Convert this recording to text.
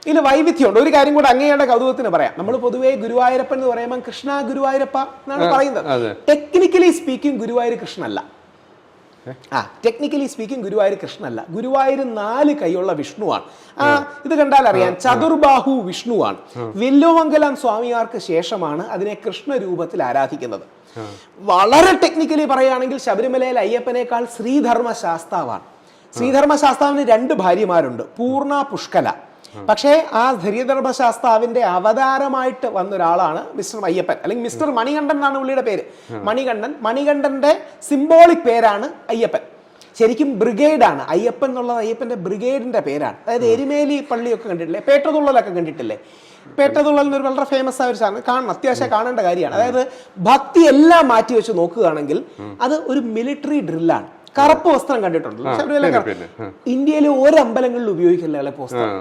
ഇതിൽ വൈവിധ്യമുണ്ട്. ഒരു കാര്യം കൂടെ അങ്ങയുടെ കൗതുകത്തിന് പറയാം. നമ്മൾ പൊതുവേ ഗുരുവായൂരപ്പൻ എന്ന് പറയുമ്പോൾ കൃഷ്ണ ഗുരുവായൂരപ്പ എന്നാണ് പറയുന്നത്. ടെക്നിക്കലി സ്പീക്കിംഗ് ഗുരുവായൂർ കൃഷ്ണനല്ല. ടെക്നിക്കലി സ്പീക്കിംഗ് ഗുരുവായൂർ കൃഷ്ണനല്ല. ഗുരുവായൂർ 4 കൈയുള്ള വിഷ്ണുവാണ്. ഇത് കണ്ടാൽ അറിയാം, ചതുർബാഹു വിഷ്ണുവാണ്. വെല്ലുമംഗലം സ്വാമിമാർക്ക് ശേഷമാണ് അതിനെ കൃഷ്ണ രൂപത്തിൽ ആരാധിക്കുന്നത്. വളരെ ടെക്നിക്കലി പറയുകയാണെങ്കിൽ ശബരിമലയിൽ അയ്യപ്പനേക്കാൾ ശ്രീധർമ്മശാസ്താവാണ്. ശ്രീധർമ്മശാസ്താവിന് 2 ഭാര്യമാരുണ്ട്, പൂർണ്ണ പുഷ്കല. പക്ഷേ ആ ശ്രീധർമ്മശാസ്താവിന്റെ അവതാരമായിട്ട് വന്നൊരാളാണ് മിസ്റ്റർ അയ്യപ്പൻ, അല്ലെങ്കിൽ മിസ്റ്റർ മണികണ്ഠൻ എന്നാണ് പുള്ളിയുടെ പേര്. മണികണ്ഠന്റെ സിംബോളിക് പേരാണ് അയ്യപ്പൻ. ശരിക്കും ബ്രിഗേഡാണ് അയ്യപ്പൻ എന്നുള്ളത്. അയ്യപ്പന്റെ ബ്രിഗേഡിന്റെ പേരാണ്. അതായത് എരുമേലി പള്ളിയൊക്കെ കണ്ടിട്ടില്ലേ, പേട്ടതുള്ളലൊക്കെ കണ്ടിട്ടില്ലേ? പേട്ടതുള്ളൽ എന്നൊരു വളരെ ഫേമസ് ആയ ഒരു സാധനം, കാണണം, അത്യാവശ്യം കാണേണ്ട കാര്യമാണ്. അതായത് ഭക്തി എല്ലാം മാറ്റി വെച്ച് നോക്കുകയാണെങ്കിൽ അത് ഒരു മിലിറ്ററി ഡ്രില്ലാണ്. കറുപ്പ് വസ്ത്രം കണ്ടിട്ടുണ്ടല്ലോ ശബരിമല. ഇന്ത്യയിലെ 1 അമ്പലങ്ങളിൽ ഉപയോഗിക്കില്ല വസ്ത്രം.